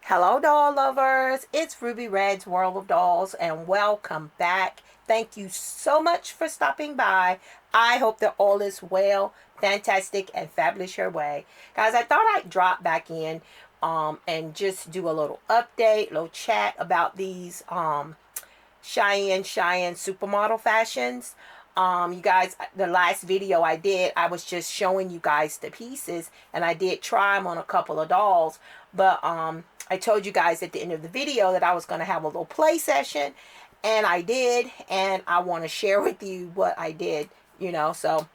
Hello, doll lovers. It's Ruby Red's World of Dolls, and welcome back. Thank you so much for stopping by. I hope that all is well, fantastic, and fabulous your way. Guys, I thought I'd drop back in and just do a little update, little chat about these Xian supermodel fashions. You guys, the last video I did, I was just showing you guys the pieces, and I did try them on a couple of dolls, but I told you guys at the end of the video that I was going to have a little play session, and I did, and I want to share with you what I did, so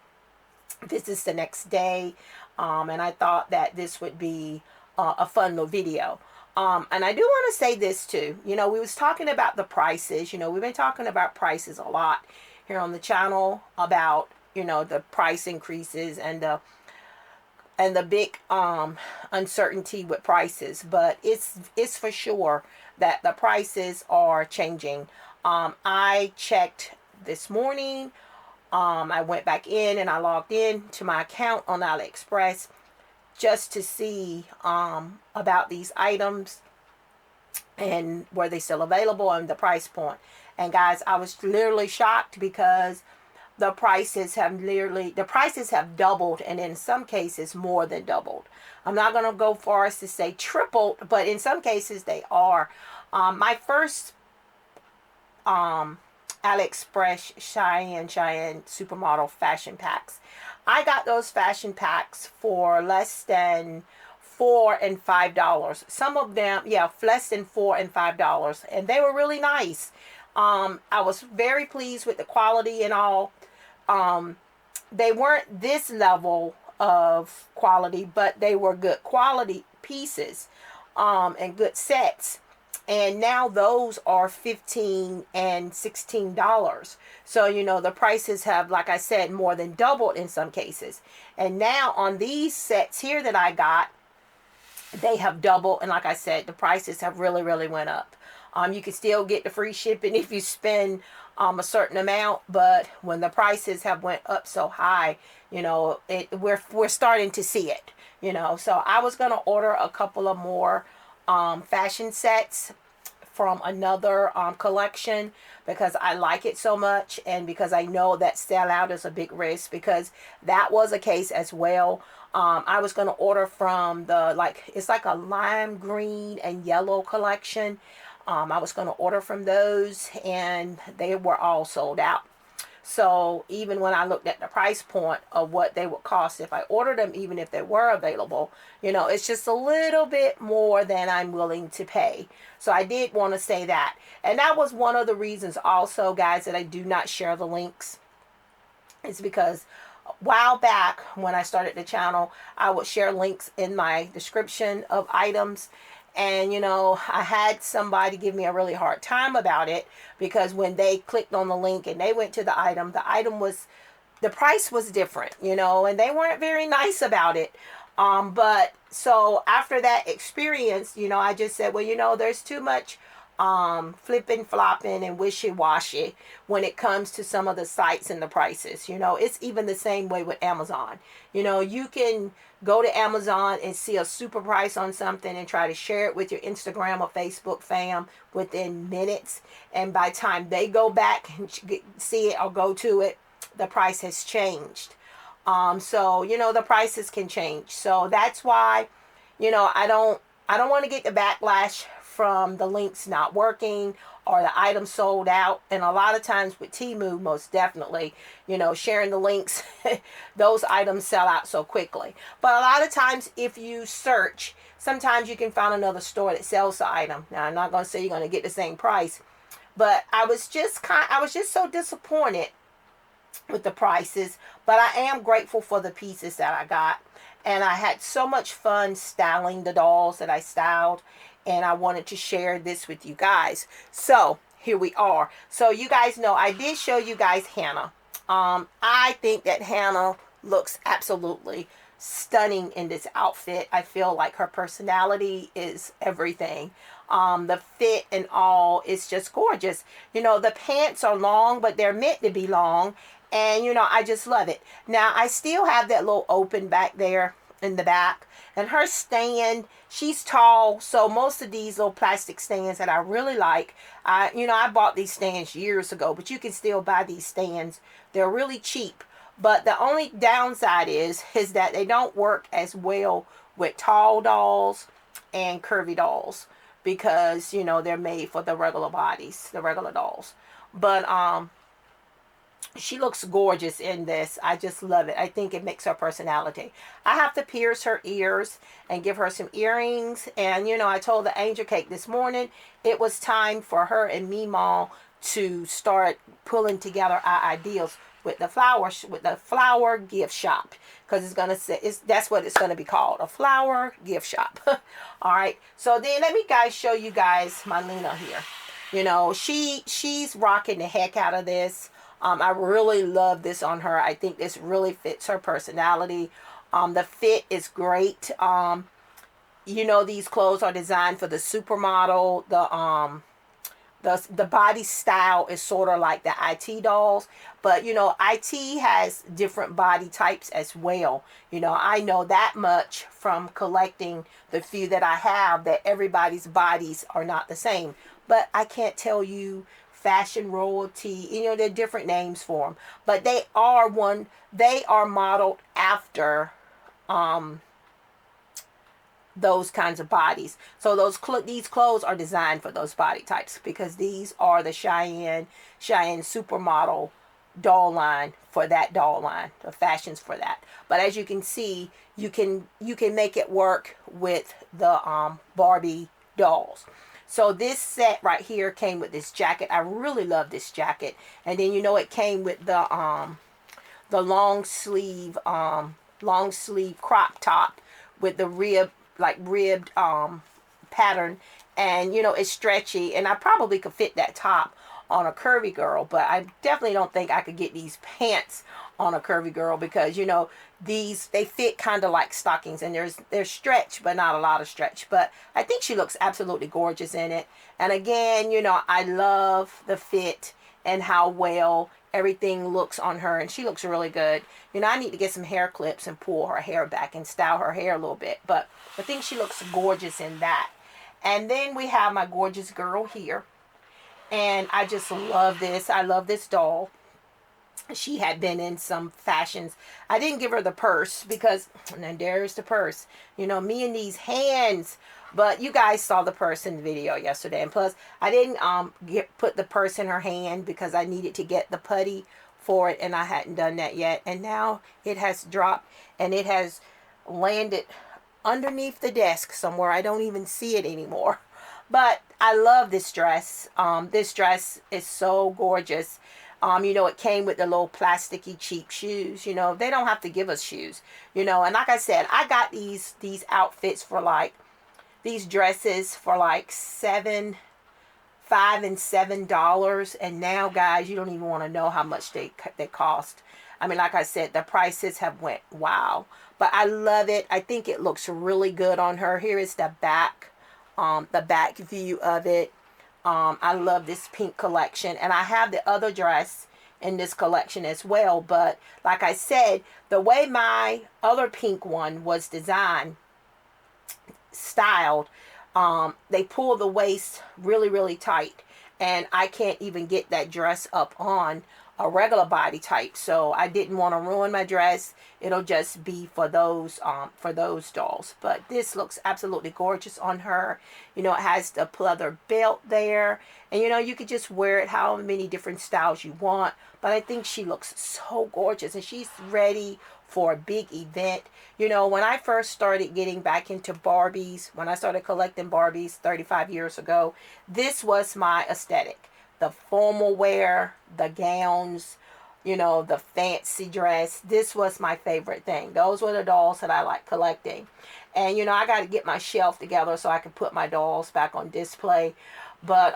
this is the next day, and I thought that this would be a fun little video. And I do want to say this too. We was talking about the prices. We've been talking about prices a lot here on the channel about, the price increases and the big uncertainty with prices. But it's for sure that the prices are changing. I checked this morning. I went back in and I logged in to my account on AliExpress just to see about these items and were they still available and the price point. And guys, I was literally shocked because the prices have doubled, and in some cases more than doubled. I'm not going to go far as to say tripled, but in some cases they are. My first AliExpress Xian supermodel fashion packs, I got those fashion packs for less than $4 and $5. Some of them, yeah, less than $4 and $5, and they were really nice. I was very pleased with the quality and all. They weren't this level of quality, but they were good quality pieces, and good sets. And now those are $15 and $16. So, the prices have, like I said, more than doubled in some cases. And now on these sets here that I got, they have doubled. And like I said, the prices have really, really went up. You can still get the free shipping if you spend a certain amount. But when the prices have went up so high, we're starting to see it. So I was going to order a couple of more fashion sets from another collection because I like it so much, and because I know that sellout is a big risk, because that was a case as well. I was going to order from it's like a lime green and yellow collection. I was going to order from those, and they were all sold out. So even when I looked at the price point of what they would cost if I ordered them, even if they were available, it's just a little bit more than I'm willing to pay. So I did want to say that. And that was one of the reasons also, guys, that I do not share the links. It's because a while back when I started the channel, I would share links in my description of items. And, I had somebody give me a really hard time about it, because when they clicked on the link and they went to the item the price was different, and they weren't very nice about it. But so after that experience, I just said, well, there's too much flipping, flopping, and wishy-washy when it comes to some of the sites and the prices. It's even the same way with Amazon. You can go to Amazon and see a super price on something and try to share it with your Instagram or Facebook fam within minutes, and by the time they go back and see it or go to it, the price has changed. So the prices can change. So that's why I don't want to get the backlash from the links not working or the item sold out. And a lot of times with Temu, most definitely, sharing the links, those items sell out so quickly. But a lot of times if you search, sometimes you can find another store that sells the item. Now, I'm not going to say you're going to get the same price, but I was just so disappointed with the prices. But I am grateful for the pieces that I got. And I had so much fun styling the dolls that I styled, and I wanted to share this with you guys. So here we are. So you guys know I did show you guys Hannah. I think that Hannah looks absolutely stunning in this outfit. I feel like her personality is everything. The fit and all is just gorgeous. The pants are long, but they're meant to be long. And, I just love it. Now, I still have that little open back there. in the back. And her stand, she's tall, so most of these little plastic stands that I really like, I bought these stands years ago, but you can still buy these stands. They're really cheap. But the only downside is that they don't work as well with tall dolls and curvy dolls, because they're made for the regular bodies, the regular dolls. But she looks gorgeous in this. I just love it. I think it makes her personality. I have to pierce her ears and give her some earrings. And I told the angel cake this morning it was time for her and Meemaw to start pulling together our ideals with the flower gift shop, because that's what it's gonna be called, a flower gift shop. All right. So then let me show you guys my Lena here. She's rocking the heck out of this. I really love this on her. I think this really fits her personality. The fit is great. These clothes are designed for the supermodel. The body style is sort of like the IT dolls, but IT has different body types as well. I know that much from collecting the few that I have, that everybody's bodies are not the same. But I can't tell you fashion royalty, there are different names for them, but they are modeled after those kinds of bodies. So these clothes are designed for those body types, because these are the Xian supermodel doll line, for that doll line, the fashions for that. But as you can see, you can make it work with the Barbie dolls. So this set right here came with this jacket. I really love this jacket. And then it came with the long sleeve crop top with the ribbed pattern, and it's stretchy, and I probably could fit that top on a curvy girl, but I definitely don't think I could get these pants on a curvy girl, because they fit kind of like stockings, and there's stretch but not a lot of stretch. But I think she looks absolutely gorgeous in it. And again, I love the fit and how well everything looks on her, and she looks really good. I need to get some hair clips and pull her hair back and style her hair a little bit, but I think she looks gorgeous in that. And then we have my gorgeous girl here, and I just love this. I love this doll. She had been in some fashions. I didn't give her the purse, because, and then there's the purse. Me and these hands. But you guys saw the purse in the video yesterday. And plus, I didn't put the purse in her hand, because I needed to get the putty for it, and I hadn't done that yet. And now it has dropped, and it has landed underneath the desk somewhere. I don't even see it anymore. But I love this dress. This dress is so gorgeous. It came with the little plasticky cheap shoes. They don't have to give us shoes. And like I said, I got these outfits for these dresses for $5 and $7, and now, guys, you don't even want to know how much they cost. I mean, like I said, the prices have went wow. But I love it. I think it looks really good on her. Here is the back view of it. I love this pink collection, and I have the other dress in this collection as well. But like I said, the way my other pink one was styled, they pull the waist really, really tight, and I can't even get that dress up on a regular body type. So I didn't want to ruin my dress. It'll just be for those dolls. But this looks absolutely gorgeous on her. It has the pleather belt there, and you could just wear it how many different styles you want. But I think she looks so gorgeous, and she's ready for a big event. When I first started getting back into Barbies, when I started collecting Barbies 35 years ago, this was my aesthetic. The formal wear, the gowns, the fancy dress. This was my favorite thing. Those were the dolls that I like collecting. And, I got to get my shelf together so I can put my dolls back on display. But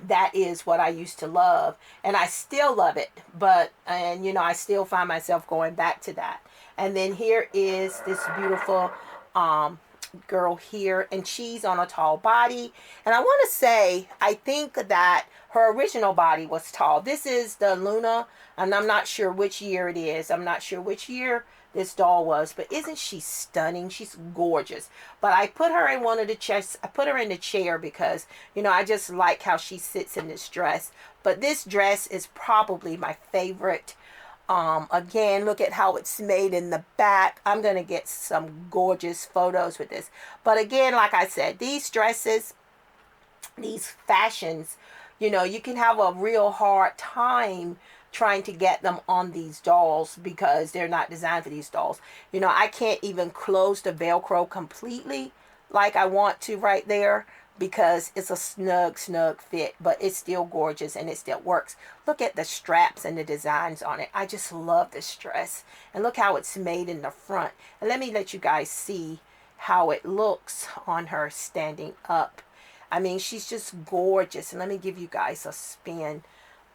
that is what I used to love. And I still love it. I still find myself going back to that. And then here is this beautiful girl here, and she's on a tall body. And I want to say, I think that her original body was tall. This is the Luna, and I'm not sure which year it is. I'm not sure which year this doll was. But isn't she stunning? She's gorgeous. But I put her in one of the chairs. I put her in the chair because, you know, I just like how she sits in this dress. But this dress is probably my favorite. Again, look at how it's made in the back. I'm going to get some gorgeous photos with this. But again, like I said, these dresses, these fashions, you know, you can have a real hard time trying to get them on these dolls because they're not designed for these dolls. You know, I can't even close the Velcro completely like I want to right there because it's a snug fit, but it's still gorgeous and it still works. Look at the straps and the designs on it. I just love this dress. And look how it's made in the front. And let me let you guys see how it looks on her standing up. I mean, she's just gorgeous. And let me give you guys a spin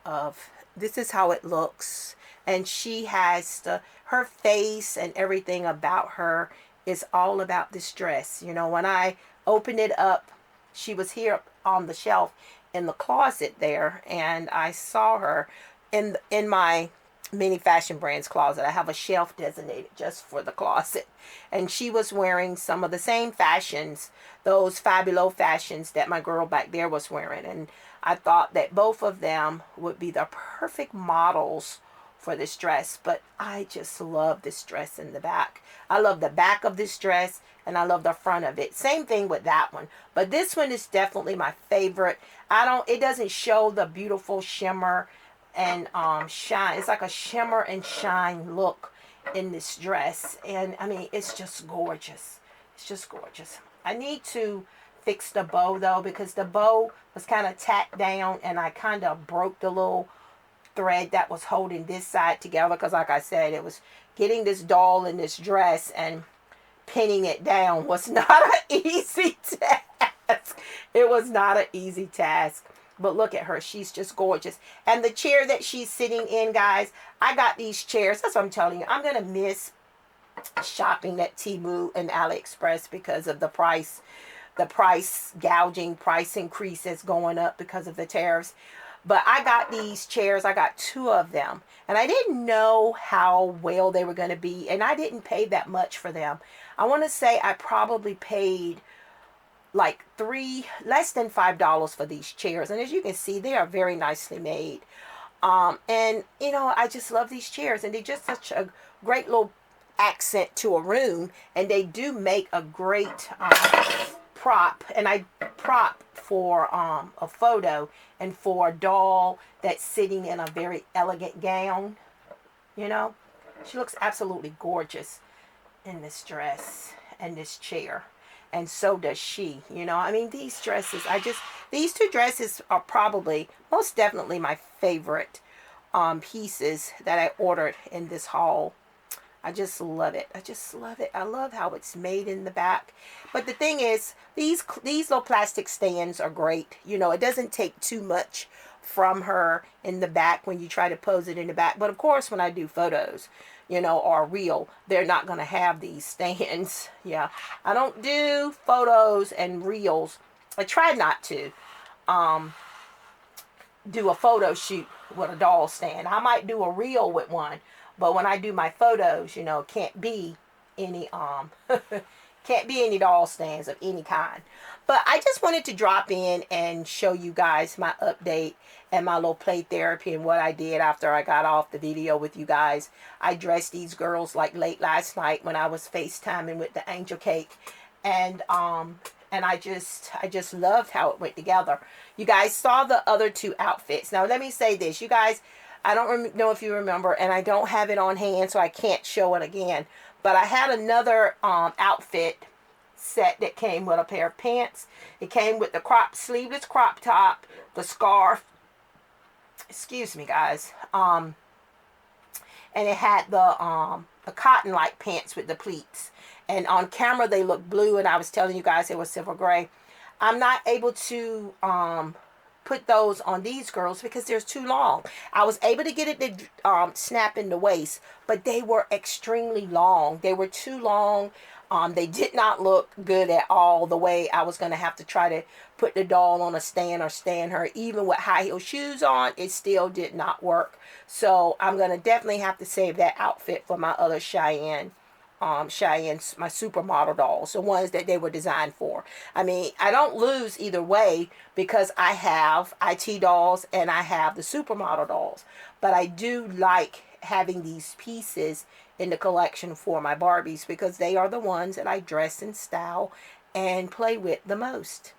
of, this is how it looks. And she has her face and everything about her is all about this dress. You know, when I opened it up, she was here on the shelf in the closet there, and I saw her in my many fashion brands closet. I have a shelf designated just for the closet, and she was wearing some of the same fashions, those Five Below fashions that my girl back there was wearing, and I thought that both of them would be the perfect models for this dress. But I just love this dress in the back. I love the back of this dress and I love the front of it. Same thing with that one. But this one is definitely my favorite. It doesn't show the beautiful shimmer and shine. It's like a shimmer and shine look in this dress. And I mean, it's just gorgeous. It's just gorgeous. I need to fix the bow though, because the bow was kind of tacked down and I kind of broke the little thread that was holding this side together, because like I said, it was getting this doll in this dress and pinning it down was not an easy task. It was not an easy task. But look at her. She's just gorgeous. And the chair that she's sitting in, guys, I got these chairs. That's what I'm telling you. I'm going to miss shopping at Temu and AliExpress because of the price gouging, price increase that's going up because of the tariffs. But I got these chairs. I got 2 of them. And I didn't know how well they were going to be. And I didn't pay that much for them. I want to say I probably paid like less than $5 for these chairs. And as you can see, they are very nicely made. And, you know, I just love these chairs. And they're just such a great little accent to a room. And they do make a great prop. And I prop for a photo and for a doll that's sitting in a very elegant gown. You know, she looks absolutely gorgeous in this dress and this chair, and so does she. You know, I mean, these dresses, these 2 dresses are probably most definitely my favorite pieces that I ordered in this haul. I just love it. I just love it. I love how it's made in the back. But the thing is, these little plastic stands are great. You know, it doesn't take too much from her in the back when you try to pose it in the back. But of course, when I do photos, you know, or reel, they're not going to have these stands. Yeah, I don't do photos and reels. I try not to do a photo shoot with a doll stand. I might do a reel with one. But when I do my photos, you know, can't be any can't be any doll stands of any kind. But I just wanted to drop in and show you guys my update and my little play therapy and what I did after I got off the video with you guys. I dressed these girls like late last night when I was FaceTiming with the angel cake, and I just loved how it went together. You guys saw the other 2 outfits. Now let me say this, you guys. I don't know if you remember, and I don't have it on hand, so I can't show it again. But I had another outfit set that came with a pair of pants. It came with the sleeveless crop top, the scarf. Excuse me, guys. And it had the cotton-like pants with the pleats. And on camera, they look blue, and I was telling you guys it was silver gray. I'm not able to put those on these girls because they're too long. I was able to get it to snap in the waist, but they were extremely long. They were too long. They did not look good at all the way I was going to have to try to put the doll on a stand or stand her. Even with high heel shoes on, it still did not work. So I'm going to definitely have to save that outfit for my other Cheyenne's, my supermodel dolls, the ones that they were designed for. I mean, I don't lose either way because I have IT dolls and I have the supermodel dolls. But I do like having these pieces in the collection for my Barbies because they are the ones that I dress and style and play with the most.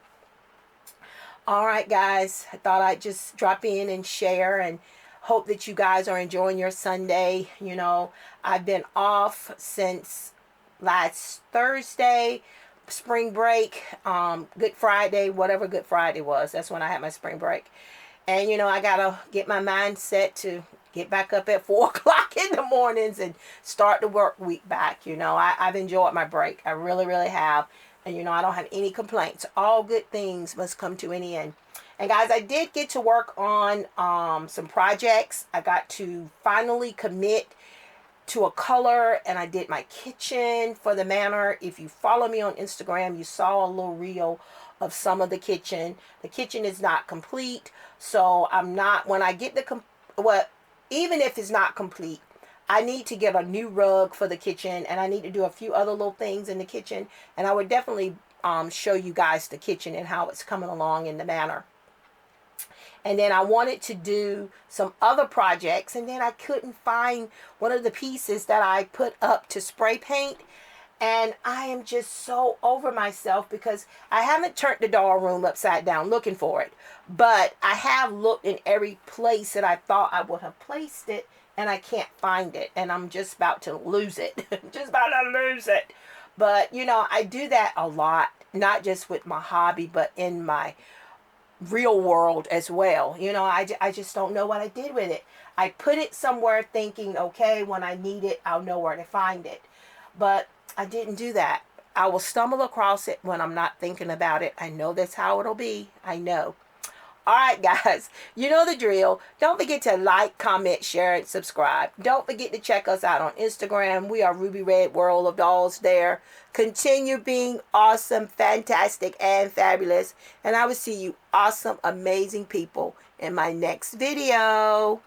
All right, guys, I thought I'd just drop in and share and hope that you guys are enjoying your Sunday. You know, I've been off since last Thursday, spring break, Good Friday, whatever Good Friday was. That's when I had my spring break. And, you know, I got to get my mindset to get back up at 4 o'clock in the mornings and start the work week back. You know, I've enjoyed my break. I really, really have. And, you know, I don't have any complaints. All good things must come to an end. And, guys, I did get to work on some projects. I got to finally commit to a color, and I did my kitchen for the manor. If you follow me on Instagram, you saw a little reel of some of the kitchen. The kitchen is not complete, so I'm not, when I get the, even if it's not complete, I need to get a new rug for the kitchen, and I need to do a few other little things in the kitchen, and I would definitely show you guys the kitchen and how it's coming along in the manor. And then I wanted to do some other projects, and then I couldn't find one of the pieces that I put up to spray paint. And I am just so over myself because I haven't turned the doll room upside down looking for it. But I have looked in every place that I thought I would have placed it, and I can't find it. And I'm just about to lose it. Just about to lose it. But, you know, I do that a lot, not just with my hobby, but in my real world as well. You know, I just don't know what I did with it. I put it somewhere thinking, okay, when I need it, I'll know where to find it. But I didn't do that. I will stumble across it when I'm not thinking about it. I know that's how it'll be. I know. All right, guys, you know the drill. Don't forget to like, comment, share, and subscribe. Don't forget to check us out on Instagram. We are Ruby Red World of Dolls there. Continue being awesome, fantastic, and fabulous. And I will see you awesome, amazing people in my next video.